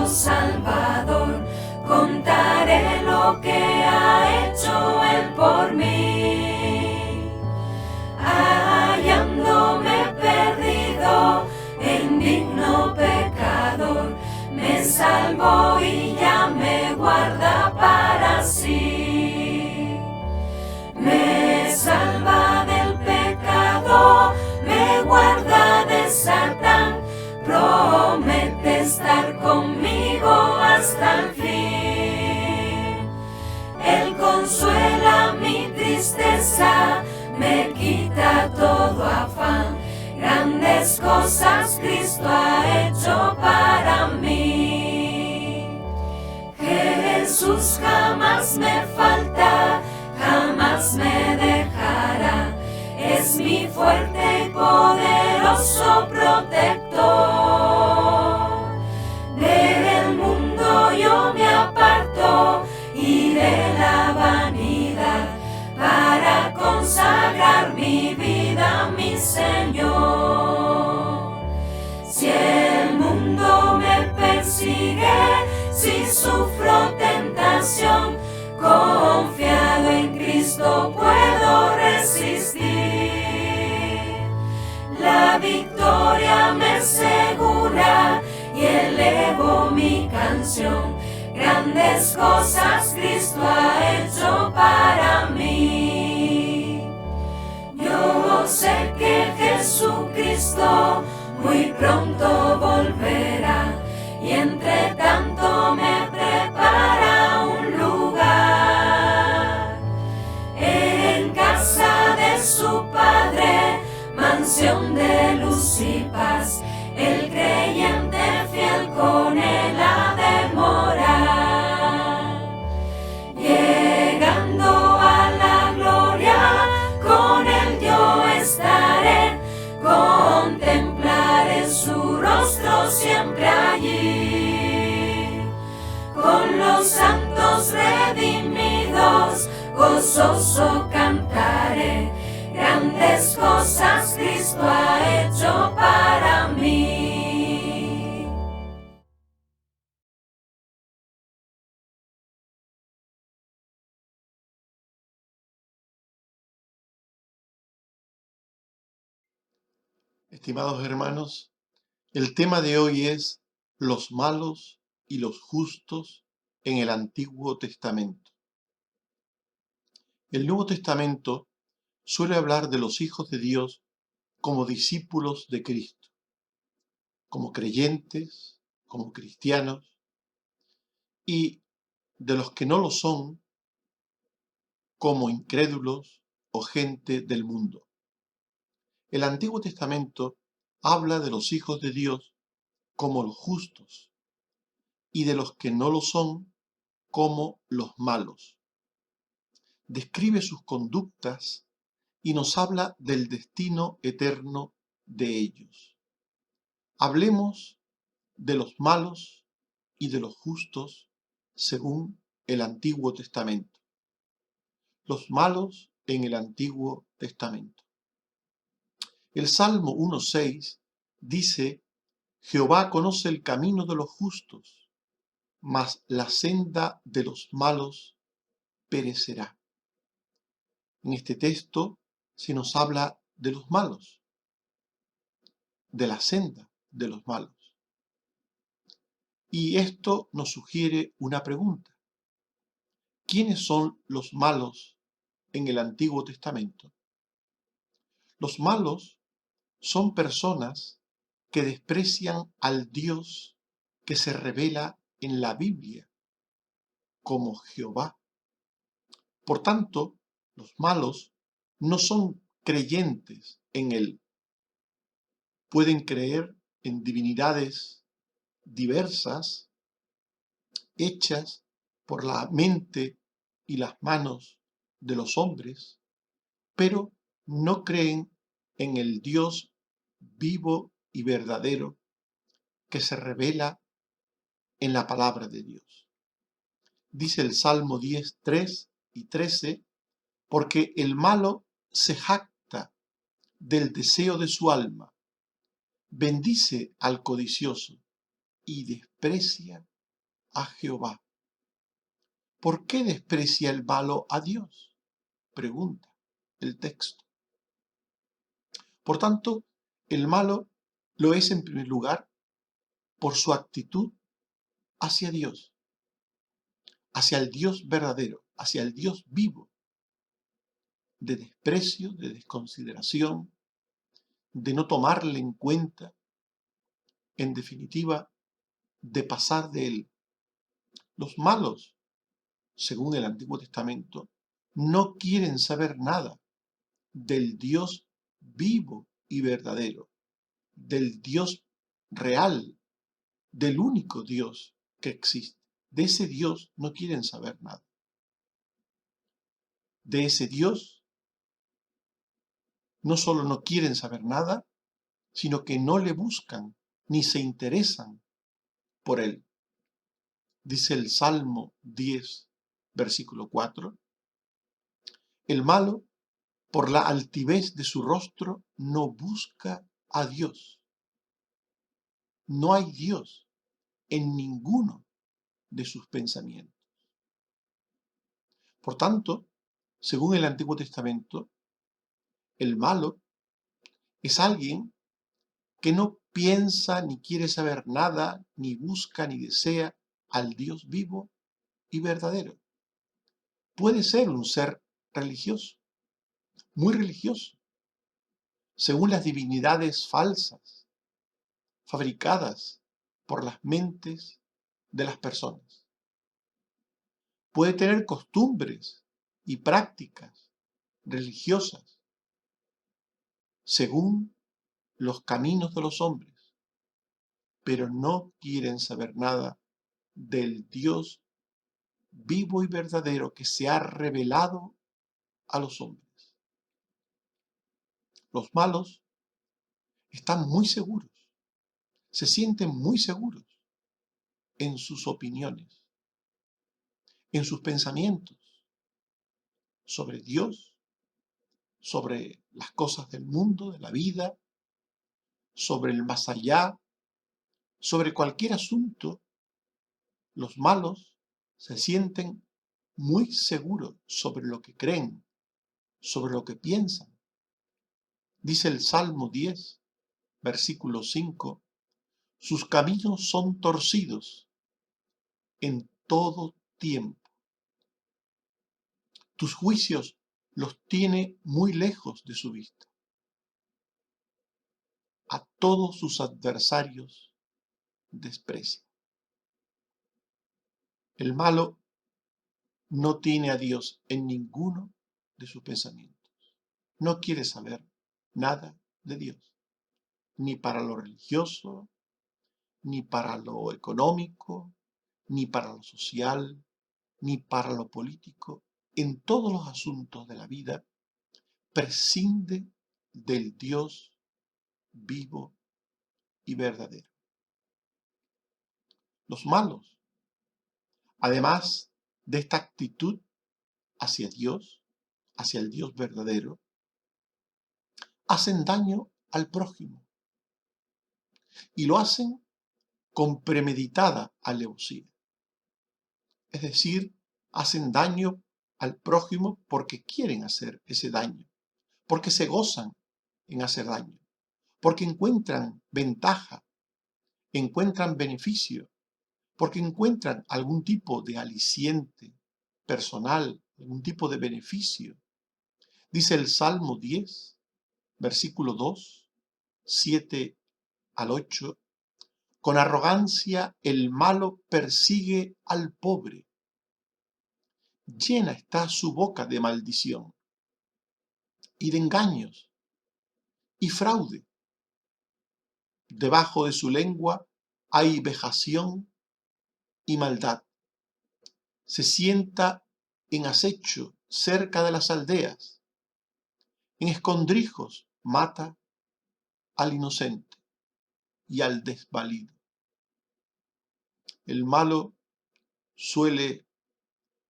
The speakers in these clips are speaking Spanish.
Salvador, contaré lo que ha hecho Él por mí. Hallándome perdido e indigno pecador, me salvó y ya me guarda para sí. Me salva del pecado, me guarda de Satán, promete estar conmigo hasta el fin. Él consuela mi tristeza, me quita todo afán. Grandes cosas Cristo ha hecho para mí. Jesús jamás me falta, jamás me dejará. Es mi fuerte y poderoso protector. Del mundo yo me aparto y de la vanidad, para consagrar mi vida a mi Señor. Si el mundo me persigue, si sufro tentación, confiado en Cristo puedo resistir. La victoria me asegura y elevo mi canción. Grandes cosas Cristo ha hecho para mí. Yo sé que Jesucristo muy pronto volverá, y entre tanto me prepara un lugar en casa de su Padre, mansión de luz y paz. El creyente fiel con Él ha de morar. Llegando a la gloria, con Él yo estaré, contemplaré su rostro siempre allí. Con los santos redimidos, gozoso cantaré. Grandes cosas Cristo ha hecho para mí. Estimados hermanos, el tema de hoy es los malos y los justos en el Antiguo Testamento. El Nuevo Testamento suele hablar de los hijos de Dios como discípulos de Cristo, como creyentes, como cristianos, y de los que no lo son como incrédulos o gente del mundo. El Antiguo Testamento habla de los hijos de Dios como los justos y de los que no lo son como los malos. Describe sus conductas y nos habla del destino eterno de ellos. Hablemos de los malos y de los justos según el Antiguo Testamento. Los malos en el Antiguo Testamento. El Salmo 1:6 dice: Jehová conoce el camino de los justos, mas la senda de los malos perecerá. En este texto se nos habla de los malos, de la senda de los malos. Y esto nos sugiere una pregunta. ¿Quiénes son los malos en el Antiguo Testamento? Los malos son personas que desprecian al Dios que se revela en la Biblia como Jehová. Por tanto, los malos no son creyentes en Él. Pueden creer en divinidades diversas, hechas por la mente y las manos de los hombres, pero no creen en el Dios vivo y verdadero que se revela en la palabra de Dios. Dice el Salmo 10, 3 y 13, porque el malo se jacta del deseo de su alma, bendice al codicioso y desprecia a Jehová. ¿Por qué desprecia el malo a Dios? Pregunta el texto. Por tanto, el malo lo es en primer lugar por su actitud hacia Dios, hacia el Dios verdadero, hacia el Dios vivo, de desprecio, de desconsideración, de no tomarle en cuenta, en definitiva, de pasar de él. Los malos, según el Antiguo Testamento, no quieren saber nada del Dios vivo y verdadero, del Dios real, del único Dios que existe. De ese Dios no quieren saber nada. De ese Dios no solo no quieren saber nada, sino que no le buscan ni se interesan por él. Dice el Salmo 10, versículo 4, el malo, por la altivez de su rostro, no busca a Dios. No hay Dios en ninguno de sus pensamientos. Por tanto, según el Antiguo Testamento, el malo es alguien que no piensa ni quiere saber nada, ni busca ni desea al Dios vivo y verdadero. Puede ser un ser religioso, muy religioso, según las divinidades falsas, fabricadas por las mentes de las personas. Puede tener costumbres y prácticas religiosas según los caminos de los hombres, pero no quieren saber nada del Dios vivo y verdadero que se ha revelado a los hombres. Los malos están muy seguros, se sienten muy seguros en sus opiniones, en sus pensamientos sobre Dios, sobre las cosas del mundo, de la vida, sobre el más allá, sobre cualquier asunto. Los malos se sienten muy seguros sobre lo que creen, sobre lo que piensan. Dice el Salmo 10, versículo 5, sus caminos son torcidos en todo tiempo. Tus juicios los tiene muy lejos de su vista. A todos sus adversarios desprecia. El malo no tiene a Dios en ninguno de sus pensamientos. No quiere saber nada de Dios, ni para lo religioso, ni para lo económico, ni para lo social, ni para lo político. En todos los asuntos de la vida prescinde del Dios vivo y verdadero. Los malos, además de esta actitud hacia Dios, hacia el Dios verdadero, hacen daño al prójimo y lo hacen con premeditada alevosía. Es decir, hacen daño al prójimo porque quieren hacer ese daño, porque se gozan en hacer daño, porque encuentran ventaja, encuentran beneficio, porque encuentran algún tipo de aliciente personal, algún tipo de beneficio. Dice el Salmo 10, versículo 2, 7 al 8, con arrogancia el malo persigue al pobre, llena está su boca de maldición y de engaños y fraude. Debajo de su lengua hay vejación y maldad. Se sienta en acecho cerca de las aldeas. En escondrijos mata al inocente y al desvalido. El malo suele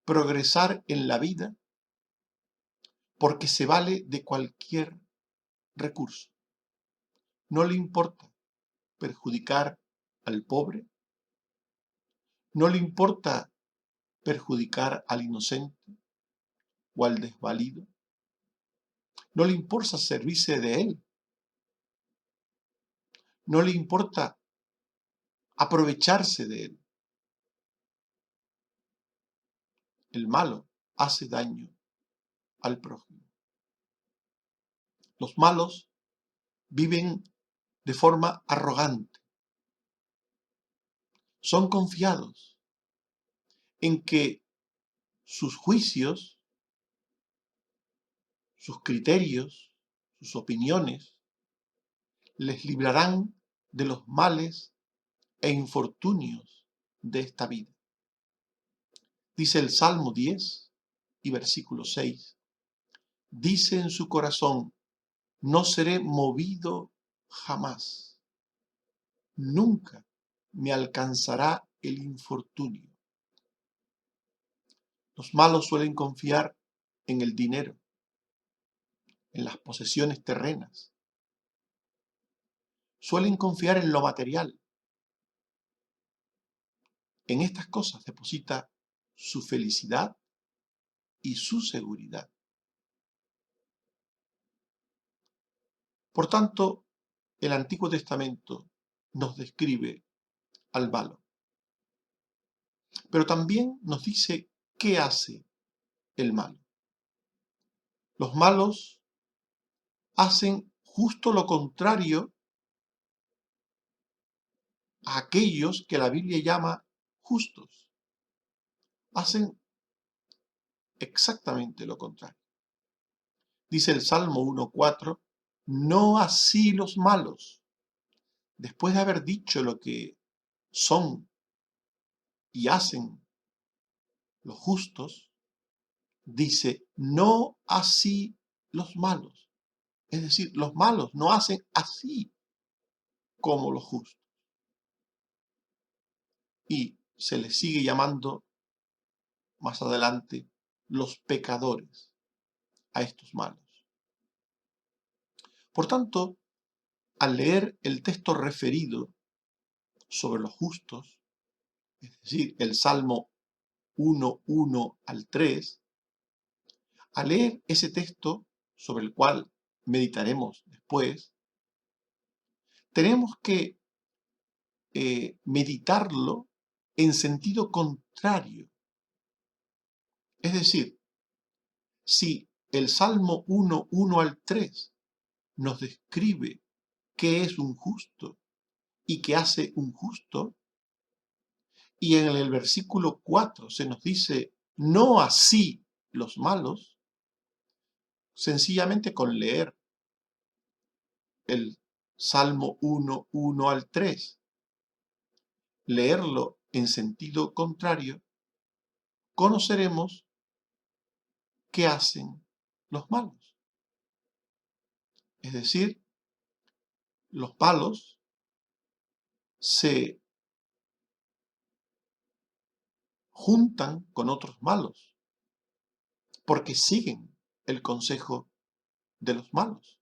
progresar en la vida porque se vale de cualquier recurso. No le importa perjudicar al pobre, No le importa perjudicar al inocente o al desvalido. No le importa servirse de él. No le importa aprovecharse de él. El malo hace daño al prójimo. Los malos viven de forma arrogante. Son confiados en que sus juicios, sus criterios, sus opiniones les librarán de los males e infortunios de esta vida. Dice el Salmo 10 y versículo 6. Dice en su corazón, no seré movido jamás. Nunca me alcanzará el infortunio. Los malos suelen confiar en el dinero, en las posesiones terrenas. Suelen confiar en lo material. En estas cosas deposita su felicidad y su seguridad. Por tanto, el Antiguo Testamento nos describe al malo, pero también nos dice qué hace el malo. Los malos hacen justo lo contrario a aquellos que la Biblia llama justos. Hacen exactamente lo contrario. Dice el Salmo 1:4, no así los malos. Después de haber dicho lo que son y hacen los justos, dice, no así los malos. Es decir, los malos no hacen así como los justos. Y se les sigue llamando más adelante los pecadores a estos malos. Por tanto, al leer el texto referido sobre los justos, es decir, el Salmo 1:1 al 3, al leer ese texto sobre el cual meditaremos después, tenemos que meditarlo en sentido contrario. Es decir, si el Salmo 1:1 al 3 nos describe qué es un justo y qué hace un justo, y en el versículo 4 se nos dice, no así los malos, sencillamente con leer el Salmo 1:1 al 3, leerlo en sentido contrario, conoceremos qué hacen los malos. Es decir, los malos se juntan con otros malos porque siguen el consejo de los malos.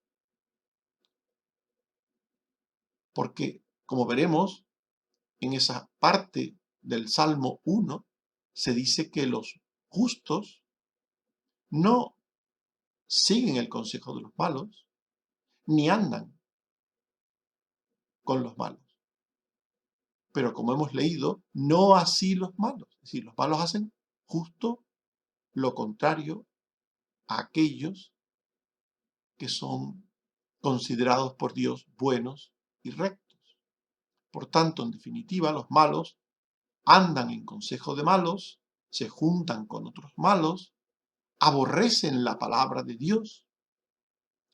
Porque, como veremos, en esa parte del Salmo 1 se dice que los justos no siguen el consejo de los malos, ni andan con los malos. Pero como hemos leído, no así los malos. Es decir, los malos hacen justo lo contrario a aquellos que son considerados por Dios buenos y rectos. Por tanto, en definitiva, los malos andan en consejo de malos, se juntan con otros malos, aborrecen la palabra de Dios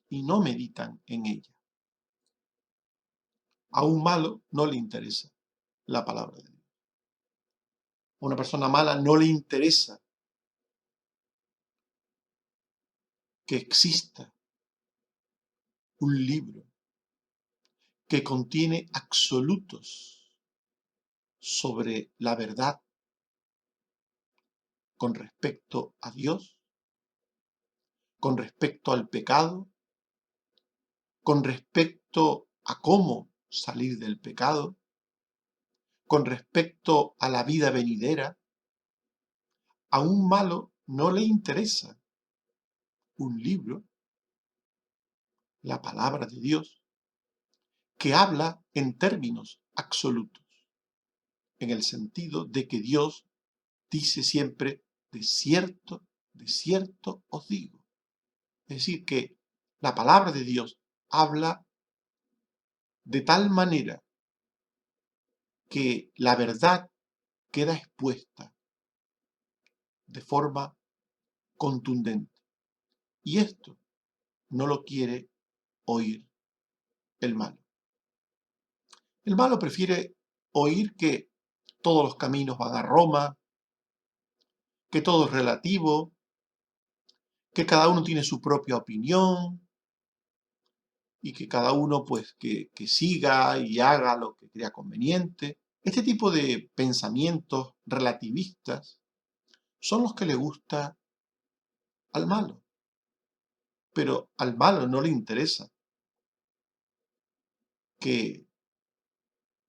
y no meditan en ella. A un malo no le interesa la palabra de Dios. A una persona mala no le interesa que exista un libro que contiene absolutos sobre la verdad con respecto a Dios, con respecto al pecado, con respecto a cómo salir del pecado, con respecto a la vida venidera, a un malo no le interesa un libro, la palabra de Dios, que habla en términos absolutos, en el sentido de que Dios dice siempre, de cierto os digo. Es decir, que la palabra de Dios habla de tal manera que la verdad queda expuesta de forma contundente. Y esto no lo quiere oír el malo. El malo prefiere oír que todos los caminos van a Roma, que todo es relativo, que cada uno tiene su propia opinión y que cada uno pues que siga y haga lo que crea conveniente. Este tipo de pensamientos relativistas son los que le gusta al malo, pero al malo no le interesa que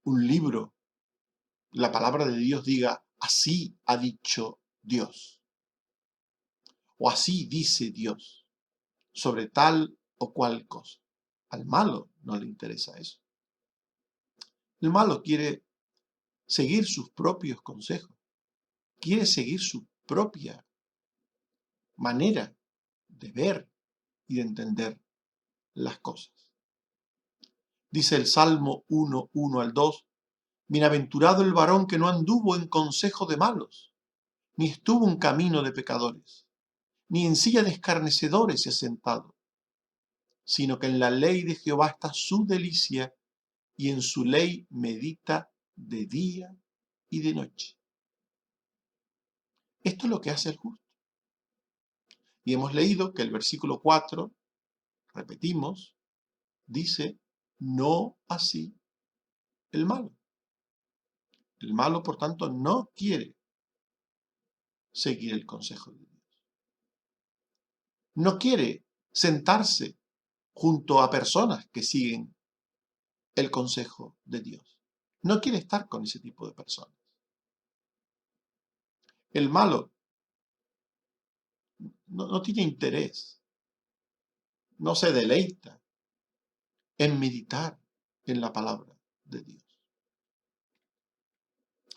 un libro, la palabra de Dios diga, así ha dicho Dios, o así dice Dios, sobre tal o cual cosa. Al malo no le interesa eso. El malo quiere seguir sus propios consejos, quiere seguir su propia manera de ver y de entender las cosas. Dice el Salmo 1, 1 al 2, bienaventurado el varón que no anduvo en consejo de malos, ni estuvo en camino de pecadores, ni en silla de escarnecedores se ha sentado, sino que en la ley de Jehová está su delicia, y en su ley medita de día y de noche. Esto es lo que hace el justo. Y hemos leído que el versículo 4, repetimos, dice, no así el malo. El malo, por tanto, no quiere seguir el consejo de Dios. No quiere sentarse junto a personas que siguen el consejo de Dios. No quiere estar con ese tipo de personas. El malo no tiene interés, no se deleita en meditar en la palabra de Dios.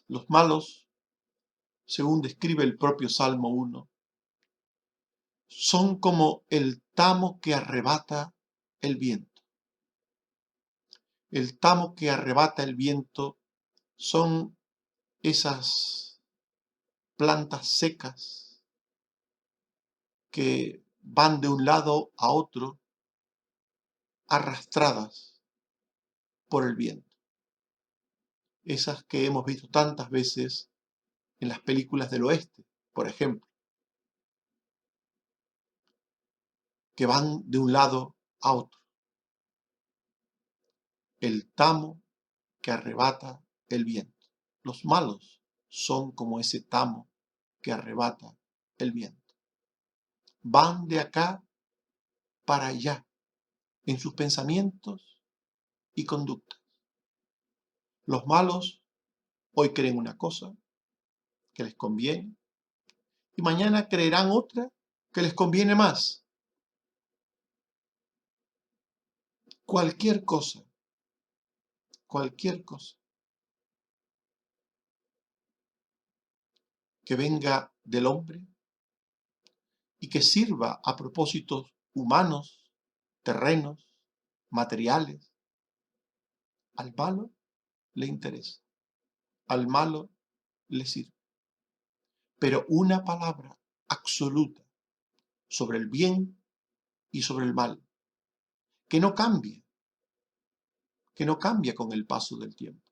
Los malos, según describe el propio Salmo 1, son como el tamo que arrebata el viento. El tamo que arrebata el viento son esas plantas secas que van de un lado a otro arrastradas por el viento. Esas que hemos visto tantas veces en las películas del oeste, por ejemplo, que van de un lado a otro. El tamo que arrebata el viento. Los malos son como ese tamo que arrebata el viento. Van de acá para allá en sus pensamientos y conductas. Los malos hoy creen una cosa que les conviene y mañana creerán otra que les conviene más. Cualquier cosa que venga del hombre y que sirva a propósitos humanos, terrenos, materiales, al malo le interesa, al malo le sirve. Pero una palabra absoluta sobre el bien y sobre el mal, que no cambia con el paso del tiempo.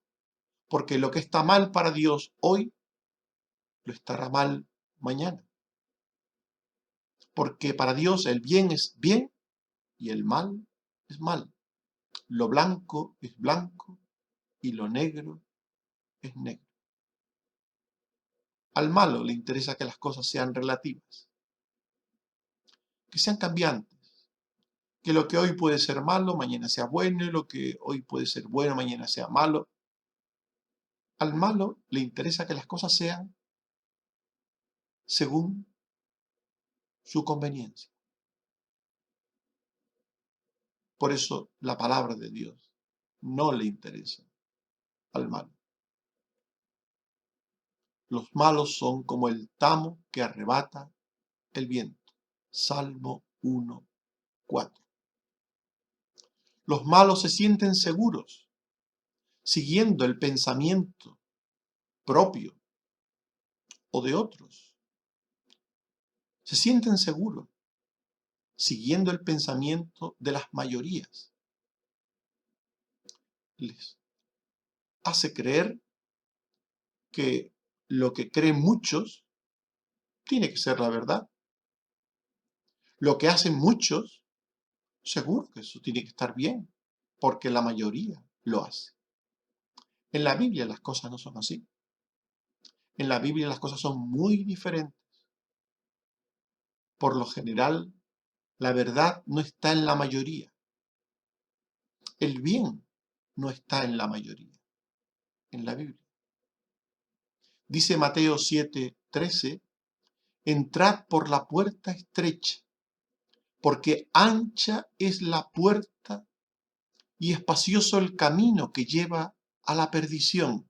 Porque lo que está mal para Dios hoy, lo estará mal mañana. Porque para Dios el bien es bien y el mal es mal. Lo blanco es blanco y lo negro es negro. Al malo le interesa que las cosas sean relativas, que sean cambiantes, que lo que hoy puede ser malo, mañana sea bueno, y lo que hoy puede ser bueno, mañana sea malo. Al malo le interesa que las cosas sean según su conveniencia. Por eso la palabra de Dios no le interesa al malo. Los malos son como el tamo que arrebata el viento. Salmo 1:4. Los malos se sienten seguros, siguiendo el pensamiento propio o de otros. Se sienten seguros, siguiendo el pensamiento de las mayorías. Les hace creer que lo que creen muchos tiene que ser la verdad. Lo que hacen muchos, seguro que eso tiene que estar bien, porque la mayoría lo hace. En la Biblia las cosas no son así. En la Biblia las cosas son muy diferentes. Por lo general, la verdad no está en la mayoría. El bien no está en la mayoría, en la Biblia. Dice Mateo 7:13, entrad por la puerta estrecha, porque ancha es la puerta y espacioso el camino que lleva a la perdición,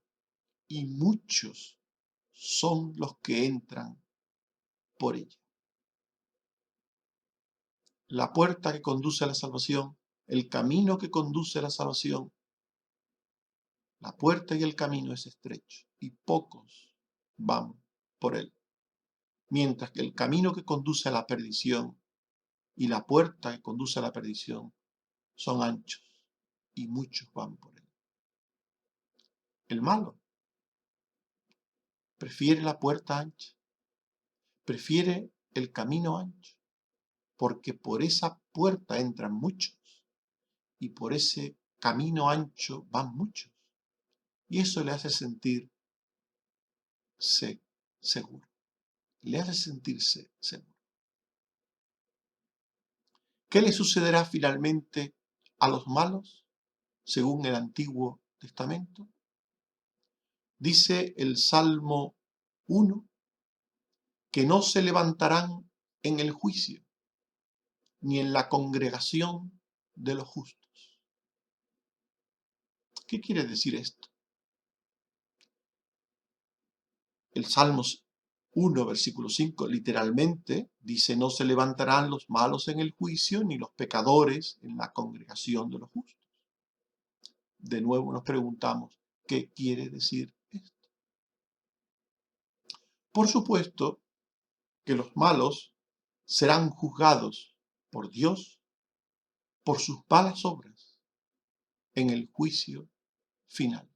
y muchos son los que entran por ella. La puerta que conduce a la salvación, el camino que conduce a la salvación, la puerta y el camino es estrecho, y pocos van por él. Mientras que el camino que conduce a la perdición y la puerta que conduce a la perdición son anchos, y muchos van por él. El malo prefiere la puerta ancha, prefiere el camino ancho, porque por esa puerta entran muchos y por ese camino ancho van muchos. Y eso le hace sentirse seguro, le hace sentirse seguro. ¿Qué le sucederá finalmente a los malos según el Antiguo Testamento? Dice el Salmo 1 que no se levantarán en el juicio, ni en la congregación de los justos. ¿Qué quiere decir esto? El Salmo 1, versículo 5, literalmente dice, no se levantarán los malos en el juicio, ni los pecadores en la congregación de los justos. De nuevo nos preguntamos, ¿qué quiere decir esto? Por supuesto que los malos serán juzgados por Dios por sus malas obras en el juicio final.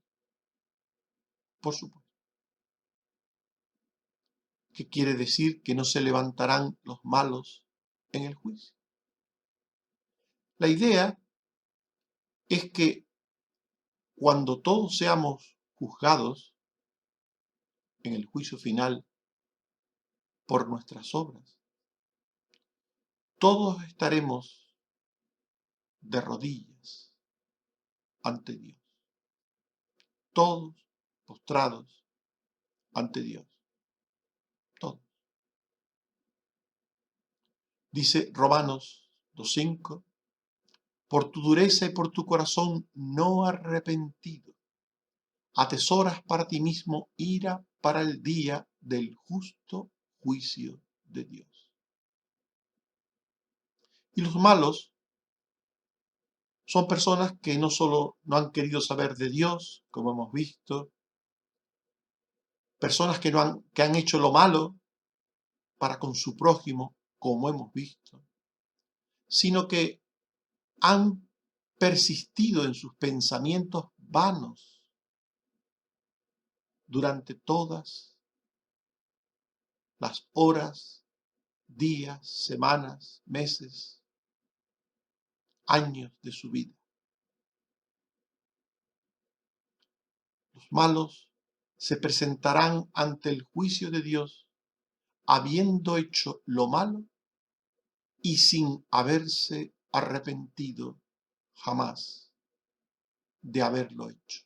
Por supuesto. ¿Qué quiere decir que no se levantarán los malos en el juicio? La idea es que cuando todos seamos juzgados en el juicio final por nuestras obras, todos estaremos de rodillas ante Dios, todos postrados ante Dios, todos. Dice Romanos 2:5, por tu dureza y por tu corazón no arrepentido, atesoras para ti mismo ira para el día del justo juicio de Dios. Y los malos son personas que no solo no han querido saber de Dios, como hemos visto, personas que han hecho lo malo para con su prójimo, como hemos visto, sino que han persistido en sus pensamientos vanos durante todas las horas, días, semanas, meses, años de su vida. Los malos se presentarán ante el juicio de Dios habiendo hecho lo malo y sin haberse arrepentido jamás de haberlo hecho.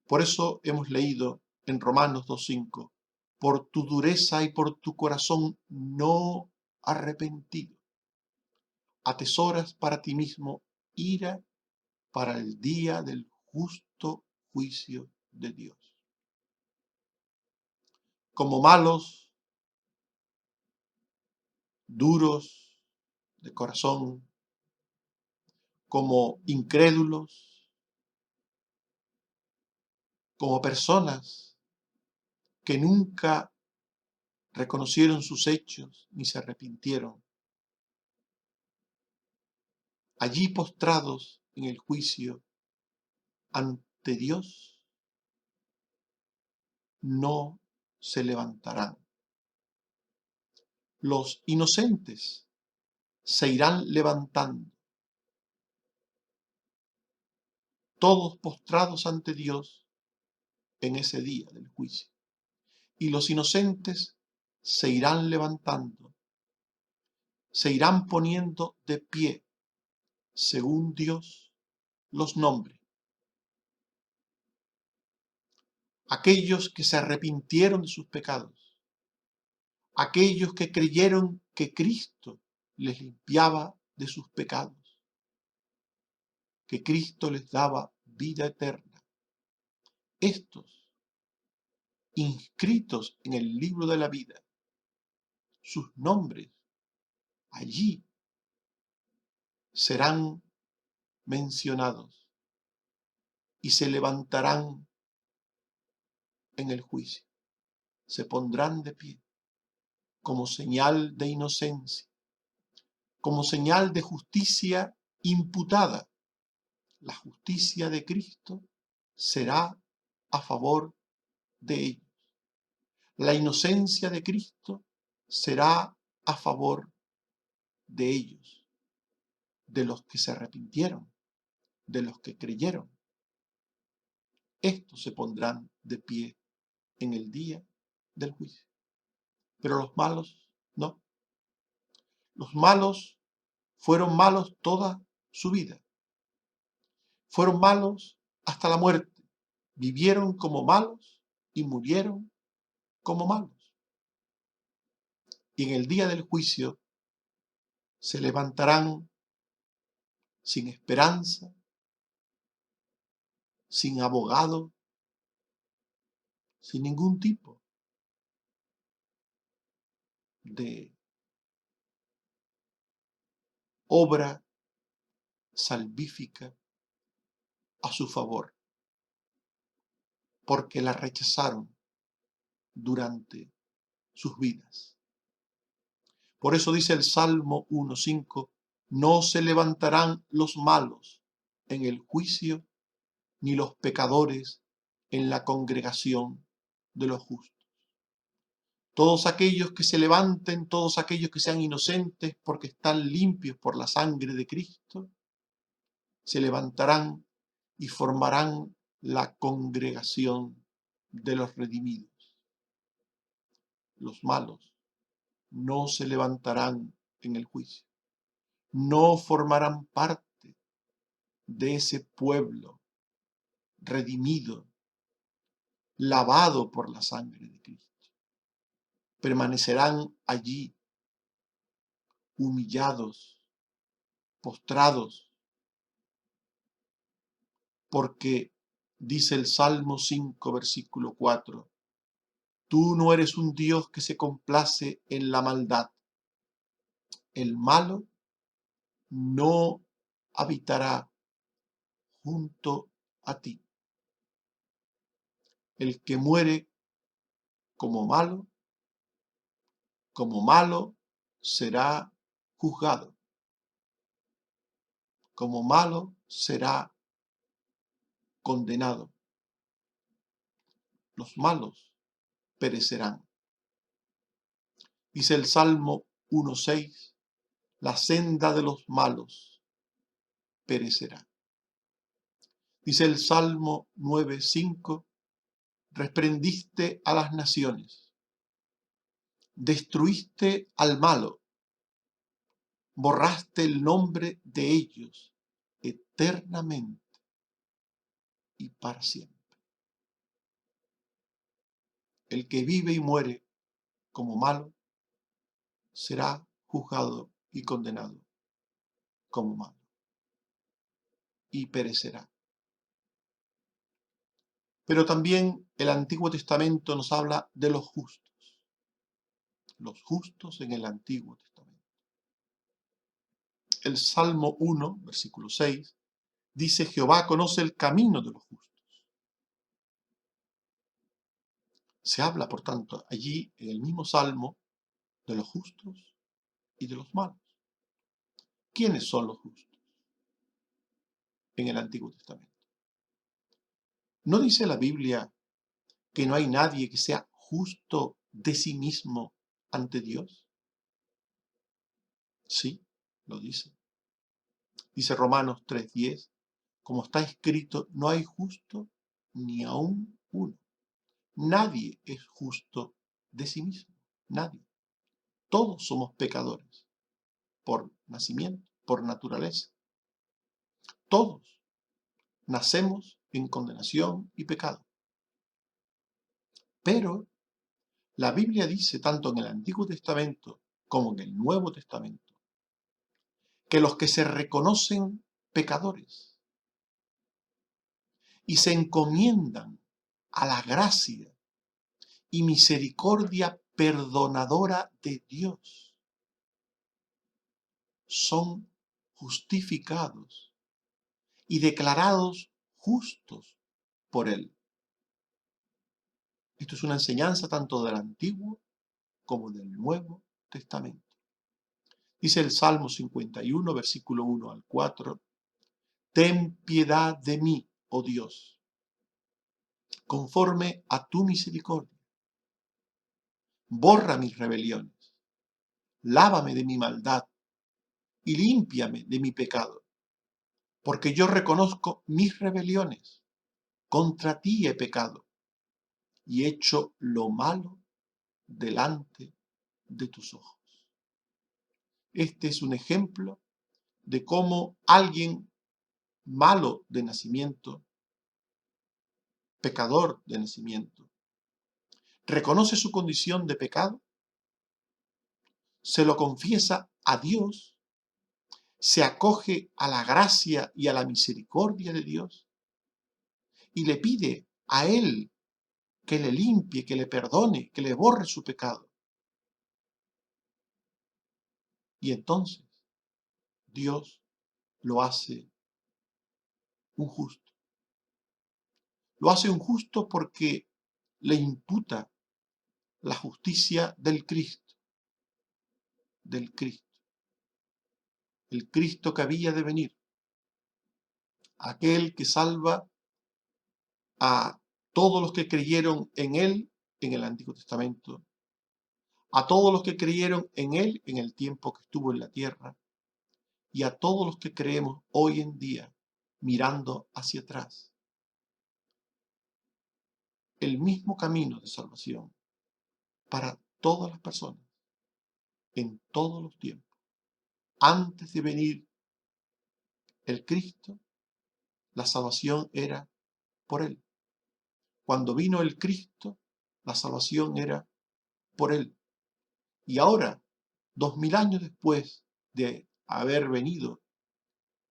Por eso hemos leído en Romanos 2:5, por tu dureza y por tu corazón no arrepentido, atesoras para ti mismo ira para el día del justo juicio de Dios. Como malos, duros de corazón, como incrédulos, como personas que nunca reconocieron sus hechos ni se arrepintieron, allí postrados en el juicio ante Dios, no se levantarán. Los inocentes se irán levantando, todos postrados ante Dios en ese día del juicio. Y los inocentes se irán levantando, se irán poniendo de pie, según Dios los nombre. Aquellos que se arrepintieron de sus pecados, aquellos que creyeron que Cristo les limpiaba de sus pecados, que Cristo les daba vida eterna. Estos, inscritos en el libro de la vida, sus nombres allí serán mencionados y se levantarán en el juicio, se pondrán de pie como señal de inocencia, como señal de justicia imputada. La justicia de Cristo será a favor de ellos. La inocencia de Cristo será a favor de ellos, de los que se arrepintieron, de los que creyeron. Estos se pondrán de pie en el día del juicio. Pero los malos no. Los malos fueron malos toda su vida. Fueron malos hasta la muerte. Vivieron como malos y murieron como malos. Y en el día del juicio se levantarán sin esperanza, sin abogado, sin ningún tipo de obra salvífica a su favor, porque la rechazaron durante sus vidas. Por eso dice el Salmo 1:5, no se levantarán los malos en el juicio, ni los pecadores en la congregación de los justos. Todos aquellos que se levanten, todos aquellos que sean inocentes porque están limpios por la sangre de Cristo, se levantarán y formarán la congregación de los redimidos. Los malos no se levantarán en el juicio, no formarán parte de ese pueblo redimido, lavado por la sangre de Cristo. Permanecerán allí humillados, postrados, porque dice el Salmo 5, versículo 4, tú no eres un Dios que se complace en la maldad. El malo no habitará junto a ti. El que muere como malo será juzgado, como malo será condenado. Los malos perecerán. Dice el Salmo 1:6, la senda de los malos perecerá. Dice el Salmo 9:5, reprendiste a las naciones, destruiste al malo, borraste el nombre de ellos eternamente y para siempre. el que vive y muere como malo será juzgado y condenado como malo y perecerá. Pero también el Antiguo Testamento nos habla de los justos en el Antiguo Testamento. El Salmo 1, versículo 6, dice: Jehová conoce el camino de los justos. Se habla, por tanto, allí en el mismo Salmo de los justos y de los malos. ¿Quiénes son los justos en el Antiguo Testamento? ¿No dice la Biblia que no hay nadie que sea justo de sí mismo ante Dios? Sí, lo dice. Dice Romanos 3:10, como está escrito, no hay justo ni aún uno. Nadie es justo de sí mismo, nadie. Todos somos pecadores por nacimiento, por naturaleza. Todos nacemos en condenación y pecado. Pero la Biblia dice, tanto en el Antiguo Testamento como en el Nuevo Testamento, que los que se reconocen pecadores y se encomiendan a la gracia y misericordia perdonadora de Dios son justificados y declarados justos por Él. Esto es una enseñanza tanto del Antiguo como del Nuevo Testamento. Dice el Salmo 51, versículo 1 al 4, ten piedad de mí, oh Dios, conforme a tu misericordia. Borra mis rebeliones, lávame de mi maldad y límpiame de mi pecado, porque yo reconozco mis rebeliones. Contra ti he pecado y hecho lo malo delante de tus ojos. Este es un ejemplo de cómo alguien malo de nacimiento, pecador de nacimiento, reconoce su condición de pecado, se lo confiesa a Dios, se acoge a la gracia y a la misericordia de Dios y le pide a Él que le limpie, que le perdone, que le borre su pecado. Y entonces Dios lo hace un justo. Lo hace un justo porque le imputa la justicia del Cristo, del Cristo. El Cristo que había de venir, aquel que salva a todos los que creyeron en Él en el Antiguo Testamento, a todos los que creyeron en Él en el tiempo que estuvo en la tierra, y a todos los que creemos hoy en día mirando hacia atrás. El mismo camino de salvación para todas las personas, en todos los tiempos. Antes de venir el Cristo, la salvación era por Él. Cuando vino el Cristo, la salvación era por Él. Y ahora, 2000 años después de haber venido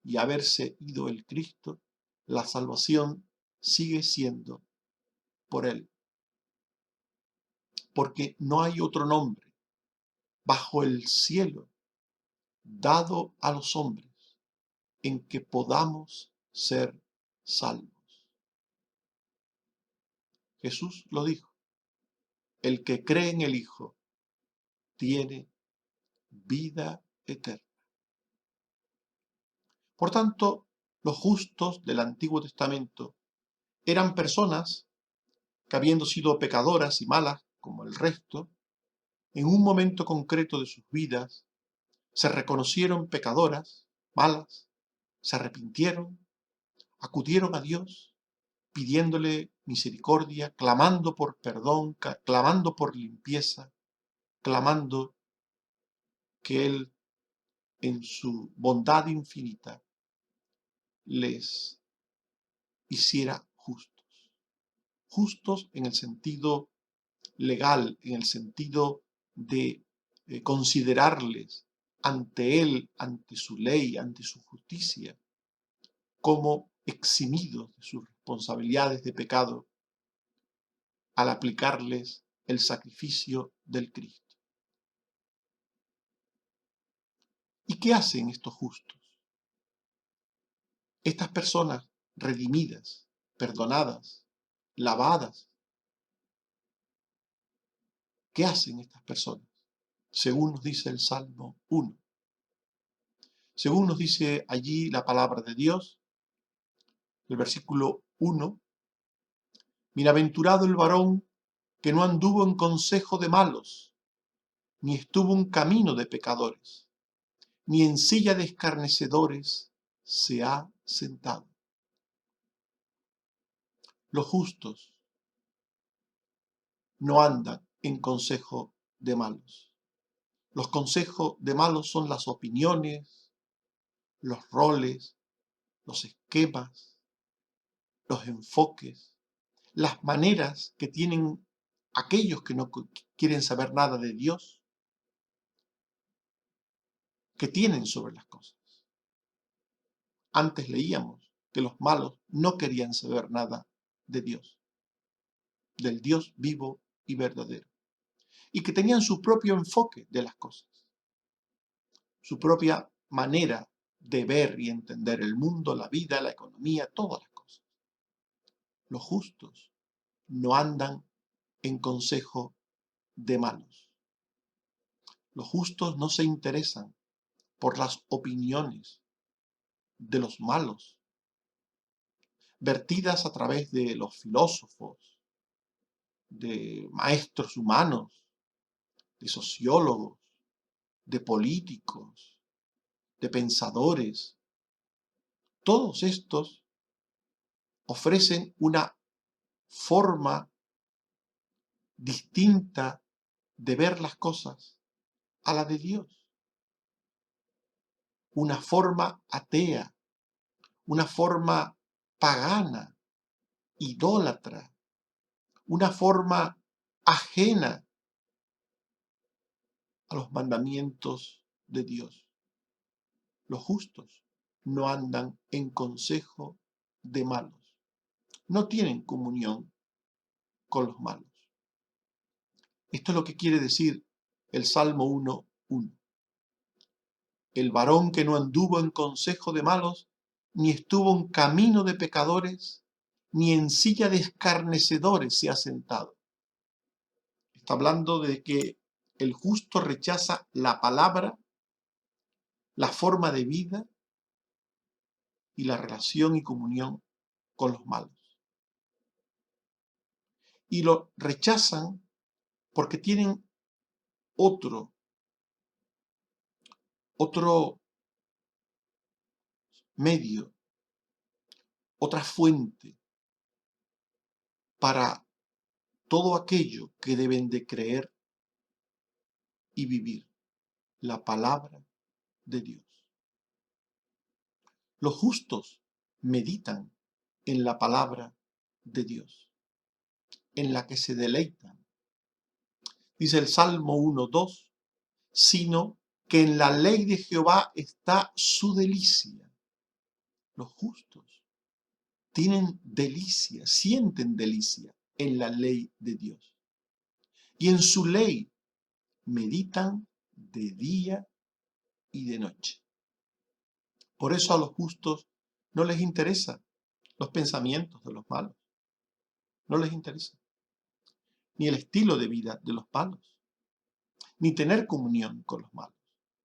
y haberse ido el Cristo, la salvación sigue siendo por Él. Porque no hay otro nombre bajo el cielo dado a los hombres en que podamos ser salvos. Jesús lo dijo: el que cree en el Hijo tiene vida eterna. Por tanto, los justos del Antiguo Testamento eran personas que, habiendo sido pecadoras y malas como el resto, en un momento concreto de sus vidas se reconocieron pecadoras, malas, se arrepintieron, acudieron a Dios pidiéndole misericordia, clamando por perdón, clamando por limpieza, clamando que Él en su bondad infinita les hiciera justos. Justos en el sentido legal en el sentido de considerarles ante Él, ante su ley, ante su justicia, como eximidos de sus responsabilidades de pecado al aplicarles el sacrificio del Cristo. ¿Y qué hacen estos justos? Estas personas redimidas, perdonadas, lavadas, ¿qué hacen estas personas? Según nos dice el Salmo 1. Según nos dice allí la palabra de Dios, el versículo 1, bienaventurado el varón que no anduvo en consejo de malos, ni estuvo en camino de pecadores, ni en silla de escarnecedores se ha sentado. Los justos no andan en consejo de malos. Los consejos de malos son las opiniones, los roles, los esquemas, los enfoques, las maneras que tienen aquellos que no quieren saber nada de Dios, que tienen sobre las cosas. Antes leíamos que los malos no querían saber nada de Dios, del Dios vivo y verdadero, y que tenían su propio enfoque de las cosas, su propia manera de ver y entender el mundo, la vida, la economía, todas las cosas. Los justos no andan en consejo de malos. Los justos no se interesan por las opiniones de los malos, vertidas a través de los filósofos, de maestros humanos, de sociólogos, de políticos, de pensadores. Todos estos ofrecen una forma distinta de ver las cosas a la de Dios. Una forma atea, una forma pagana, idólatra, una forma ajena a los mandamientos de Dios. Los justos no andan en consejo de malos, no tienen comunión con los malos. Esto es lo que quiere decir el Salmo 1:1. El varón que no anduvo en consejo de malos, ni estuvo en camino de pecadores, ni en silla de escarnecedores se ha sentado. Está hablando de que el justo rechaza la palabra, la forma de vida y la relación y comunión con los malos. Y lo rechazan porque tienen otro medio, otra fuente para todo aquello que deben de creer y vivir, la palabra de Dios. Los justos meditan en la palabra de Dios, en la que se deleitan. Dice el Salmo 1:2, sino que en la ley de Jehová está su delicia. Los justos tienen delicia, sienten delicia en la ley de Dios. Y en su ley meditan de día y de noche. Por eso a los justos no les interesan los pensamientos de los malos. No les interesa. Ni el estilo de vida de los malos. Ni tener comunión con los malos.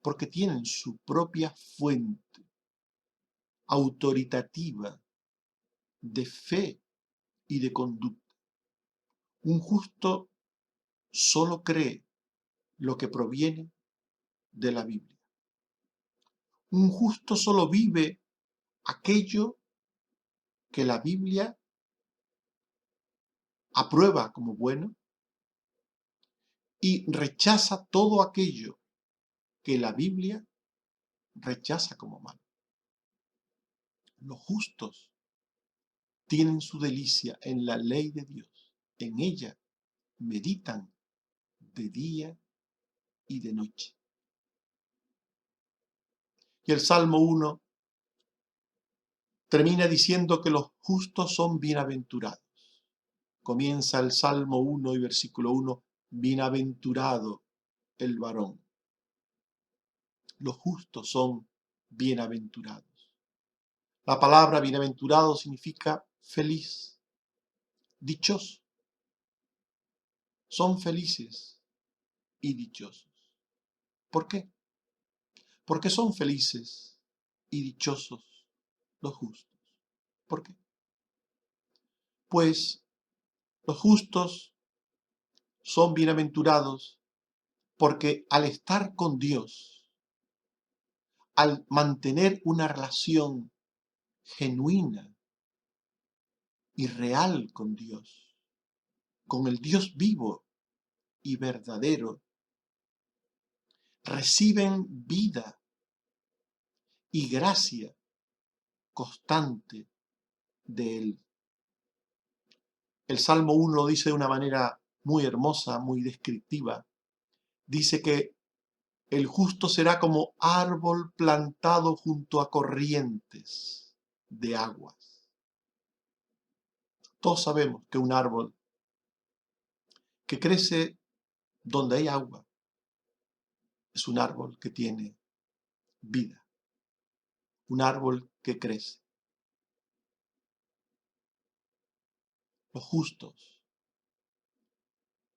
Porque tienen su propia fuente autoritativa de fe y de conducta. Un justo solo cree lo que proviene de la Biblia. Un justo solo vive aquello que la Biblia aprueba como bueno y rechaza todo aquello que la Biblia rechaza como malo. Los justos tienen su delicia en la ley de Dios. En ella meditan de día y de noche. Y el Salmo 1 termina diciendo que los justos son bienaventurados. Comienza el Salmo 1 y versículo 1, bienaventurado el varón. Los justos son bienaventurados. La palabra bienaventurado significa feliz, dichoso. Son felices y dichosos. ¿Por qué? Porque son felices y dichosos los justos. ¿Por qué? Pues los justos son bienaventurados porque al estar con Dios, al mantener una relación genuina y real con Dios, con el Dios vivo y verdadero, reciben vida y gracia constante de Él. El Salmo 1 lo dice de una manera muy hermosa, muy descriptiva. Dice que el justo será como árbol plantado junto a corrientes de aguas. Todos sabemos que un árbol que crece donde hay agua es un árbol que tiene vida, un árbol que crece. Los justos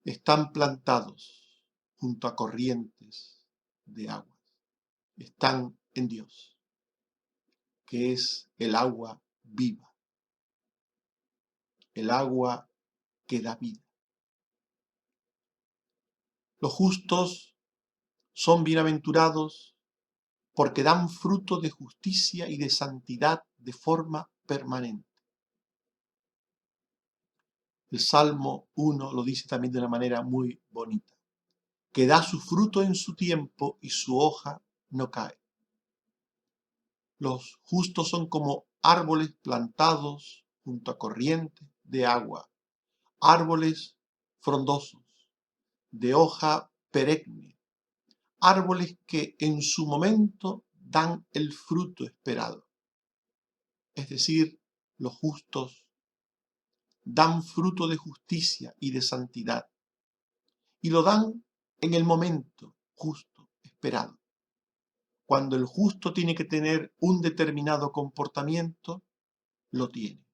están plantados junto a corrientes de aguas. Están en Dios, que es el agua viva, el agua que da vida. Los justos son bienaventurados porque dan fruto de justicia y de santidad de forma permanente. El Salmo 1 lo dice también de una manera muy bonita, que da su fruto en su tiempo y su hoja no cae. Los justos son como árboles plantados junto a corrientes de agua, árboles frondosos, de hoja perenne, árboles que en su momento dan el fruto esperado. Es decir, los justos dan fruto de justicia y de santidad, y lo dan en el momento justo, esperado. Cuando el justo tiene que tener un determinado comportamiento, lo tiene.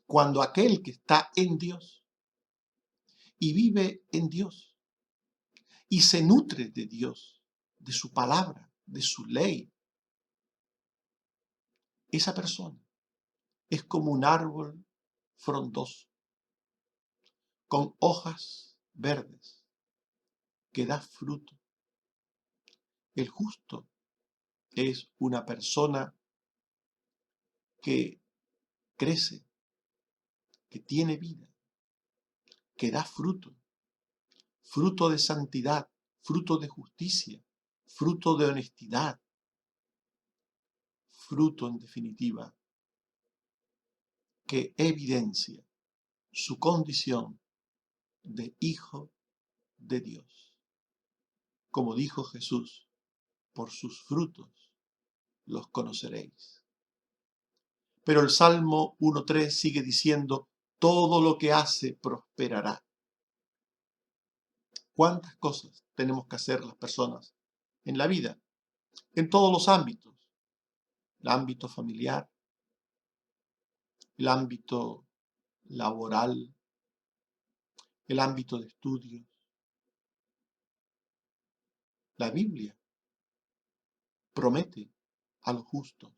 Cuando aquel que está en Dios y vive en Dios y se nutre de Dios, de su palabra, de su ley, esa persona es como un árbol frondoso, con hojas verdes, que da fruto. El justo es una persona que crece, que tiene vida, que da fruto, fruto de santidad, fruto de justicia, fruto de honestidad, fruto en definitiva, que evidencia su condición de hijo de Dios. Como dijo Jesús, por sus frutos los conoceréis. Pero el Salmo 1.3 sigue diciendo, todo lo que hace prosperará. ¿Cuántas cosas tenemos que hacer las personas en la vida? En todos los ámbitos. El ámbito familiar, el ámbito laboral, el ámbito de estudios. La Biblia promete a los justos,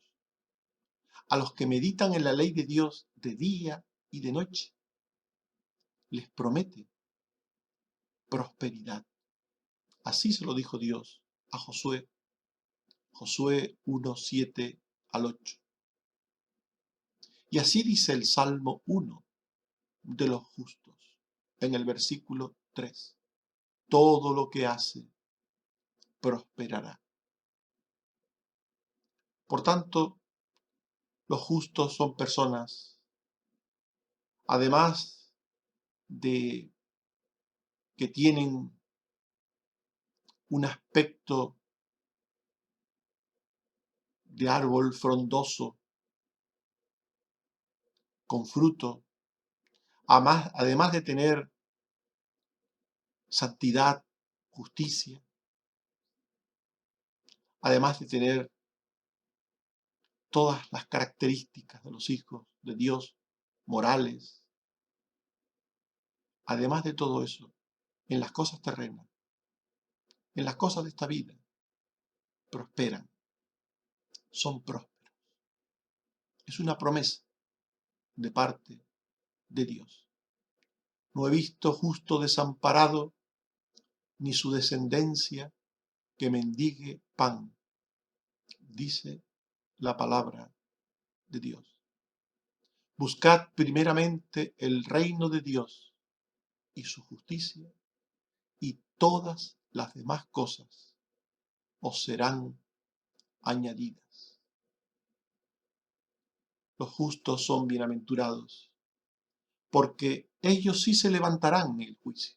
a los que meditan en la ley de Dios de día y de noche, les promete prosperidad. Así se lo dijo Dios a Josué, Josué 1:7 al 8. Y así dice el Salmo 1 de los justos, en el versículo 3. Todo lo que hace prosperará. Por tanto, los justos son personas, además de que tienen un aspecto de árbol frondoso, con fruto, además de tener santidad, justicia, además de tener todas las características de los hijos de Dios, morales, además de todo eso, en las cosas terrenas, en las cosas de esta vida, prosperan, son prósperos. Es una promesa de parte de Dios. No he visto justo desamparado, ni su descendencia que mendigue pan, dice la palabra de Dios. Buscad primeramente el reino de Dios y su justicia, y todas las demás cosas os serán añadidas. Los justos son bienaventurados, porque ellos sí se levantarán en el juicio.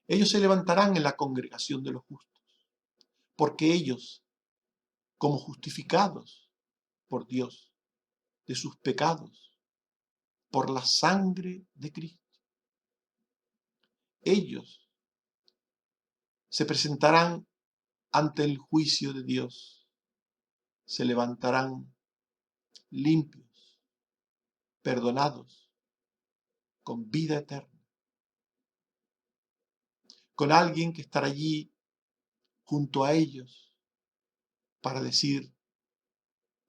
Ellos se levantarán en la congregación de los justos, porque ellos, como justificados por Dios de sus pecados, por la sangre de Cristo, ellos se presentarán ante el juicio de Dios, se levantarán limpios, perdonados, con vida eterna, con alguien que estará allí junto a ellos para decir: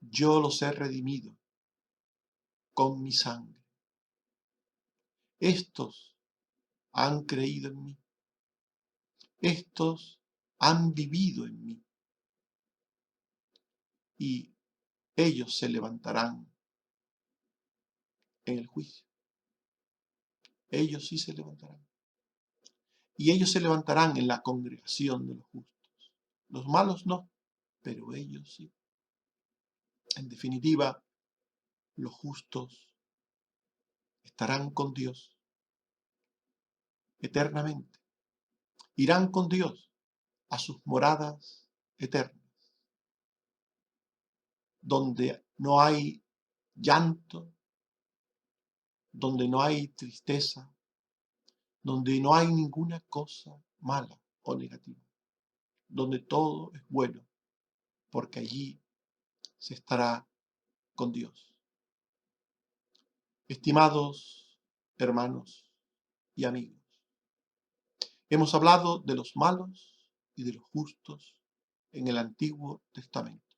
yo los he redimido con mi sangre. Estos han creído en mí. Estos han vivido en mí. Y ellos se levantarán en el juicio. Ellos sí se levantarán. Y ellos se levantarán en la congregación de los justos. Los malos no, pero ellos sí. En definitiva, los justos estarán con Dios eternamente. Irán con Dios a sus moradas eternas, donde no hay llanto, donde no hay tristeza, donde no hay ninguna cosa mala o negativa, donde todo es bueno, porque allí se estará con Dios. Estimados hermanos y amigos, hemos hablado de los malos y de los justos en el Antiguo Testamento.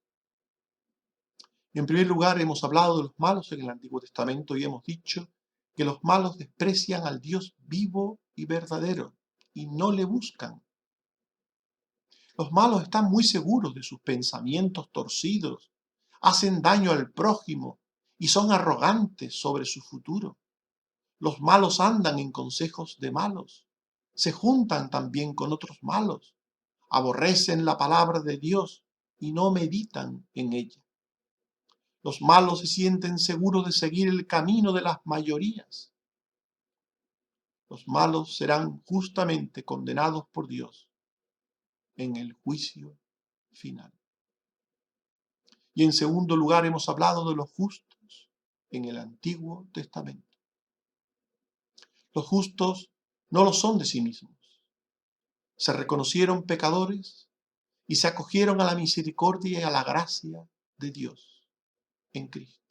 En primer lugar, hemos hablado de los malos en el Antiguo Testamento y hemos dicho que los malos desprecian al Dios vivo y verdadero y no le buscan. Los malos están muy seguros de sus pensamientos torcidos, hacen daño al prójimo y son arrogantes sobre su futuro. Los malos andan en consejos de malos, se juntan también con otros malos, aborrecen la palabra de Dios y no meditan en ella. Los malos se sienten seguros de seguir el camino de las mayorías. Los malos serán justamente condenados por Dios en el juicio final. Y en segundo lugar, hemos hablado de los justos en el Antiguo Testamento. Los justos no lo son de sí mismos. Se reconocieron pecadores y se acogieron a la misericordia y a la gracia de Dios en Cristo.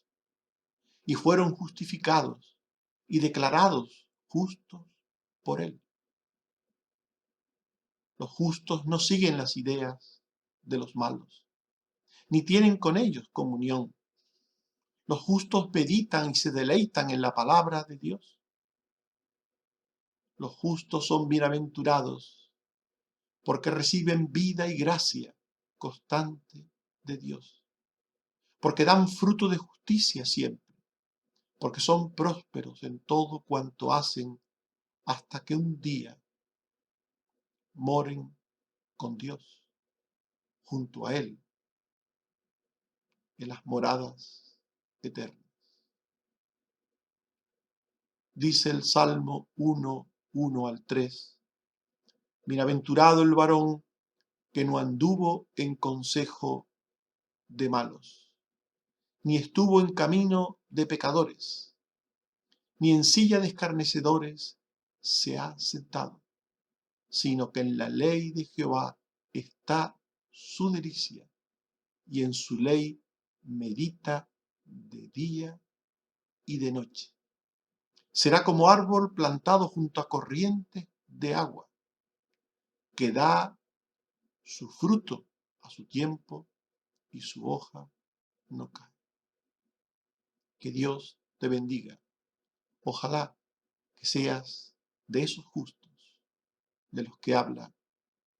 Y fueron justificados y declarados justos por Él. Los justos no siguen las ideas de los malos, ni tienen con ellos comunión. Los justos meditan y se deleitan en la palabra de Dios. Los justos son bienaventurados porque reciben vida y gracia constante de Dios, porque dan fruto de justicia siempre, porque son prósperos en todo cuanto hacen hasta que un día moren con Dios, junto a Él, en las moradas eternas. Dice el Salmo 1, 1 al 3. Bienaventurado el varón que no anduvo en consejo de malos, ni estuvo en camino de pecadores, ni en silla de escarnecedores se ha sentado, sino que en la ley de Jehová está su delicia, y en su ley medita de día y de noche. Será como árbol plantado junto a corrientes de agua, que da su fruto a su tiempo y su hoja no cae. Que Dios te bendiga. Ojalá que seas de esos justos, de los que habla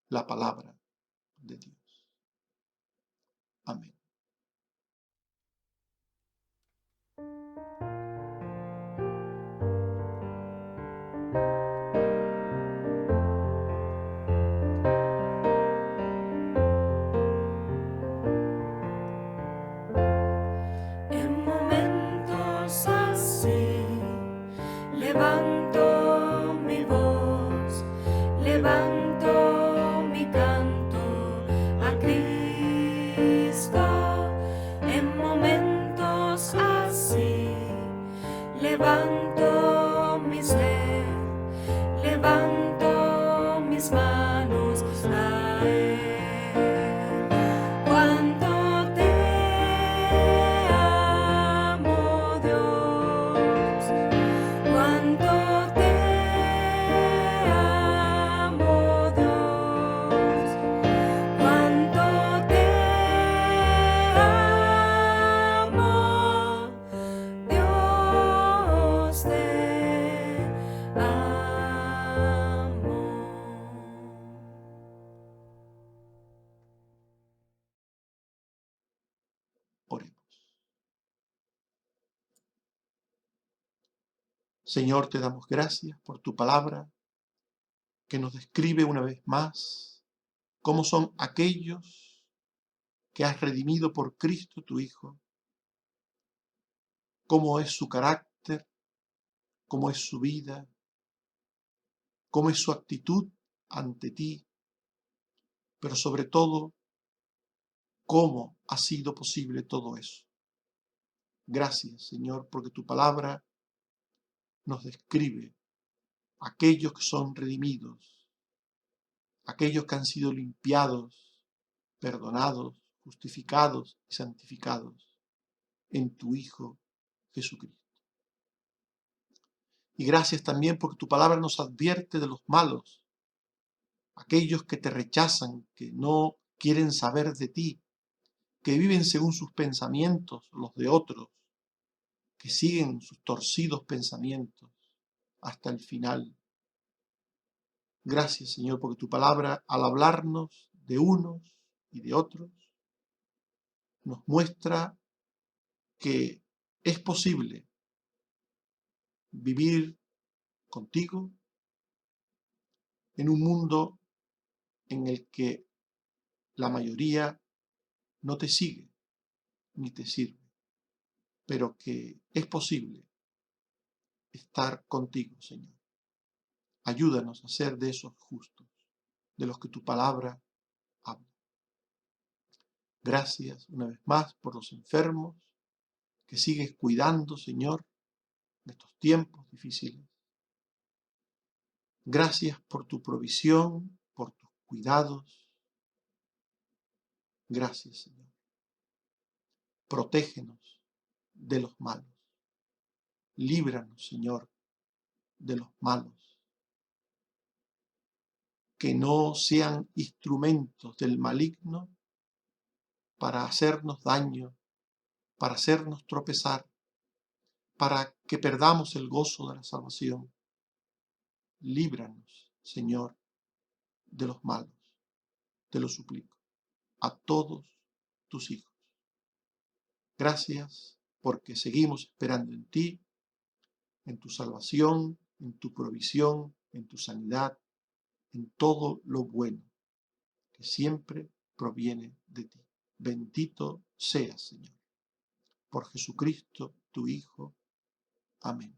la palabra de Dios. Amén. En momentos así, levanto mi voz, levanto mi canto a Cristo. En momentos así, levanto mi ser, levanto mis manos a Él. Cuánto te amo, Dios, cuánto te amo, Dios, cuánto te amo, Dios te amo. Oremos. Señor, te damos gracias por tu palabra que nos describe una vez más cómo son aquellos que has redimido por Cristo tu Hijo, cómo es su carácter, cómo es su vida, cómo es su actitud ante ti, pero sobre todo, cómo ha sido posible todo eso. Gracias, Señor, porque tu palabra nos describe aquellos que son redimidos, aquellos que han sido limpiados, perdonados, justificados y santificados en tu Hijo Jesucristo. Y gracias también porque tu palabra nos advierte de los malos, aquellos que te rechazan, que no quieren saber de ti, que viven según sus pensamientos, los de otros, que siguen sus torcidos pensamientos hasta el final. Gracias, Señor, porque tu palabra, al hablarnos de unos y de otros, nos muestra que es posible vivir contigo en un mundo en el que la mayoría no te sigue ni te sirve, pero que es posible estar contigo, Señor. Ayúdanos a ser de esos justos, de los que tu palabra habla. Gracias una vez más por los enfermos, que sigues cuidando, Señor, de estos tiempos difíciles. Gracias por tu provisión, por tus cuidados. Gracias, Señor. Protégenos de los malos. Líbranos, Señor, de los malos. Que no sean instrumentos del maligno para hacernos daño, para hacernos tropezar, para que perdamos el gozo de la salvación. Líbranos, Señor, de los malos. Te lo suplico. A todos tus hijos. Gracias porque seguimos esperando en ti, en tu salvación, en tu provisión, en tu sanidad, en todo lo bueno que siempre proviene de ti. Bendito seas, Señor. Por Jesucristo, tu Hijo. Amén.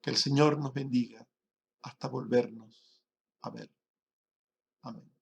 Que el Señor nos bendiga hasta volvernos a ver. Amén.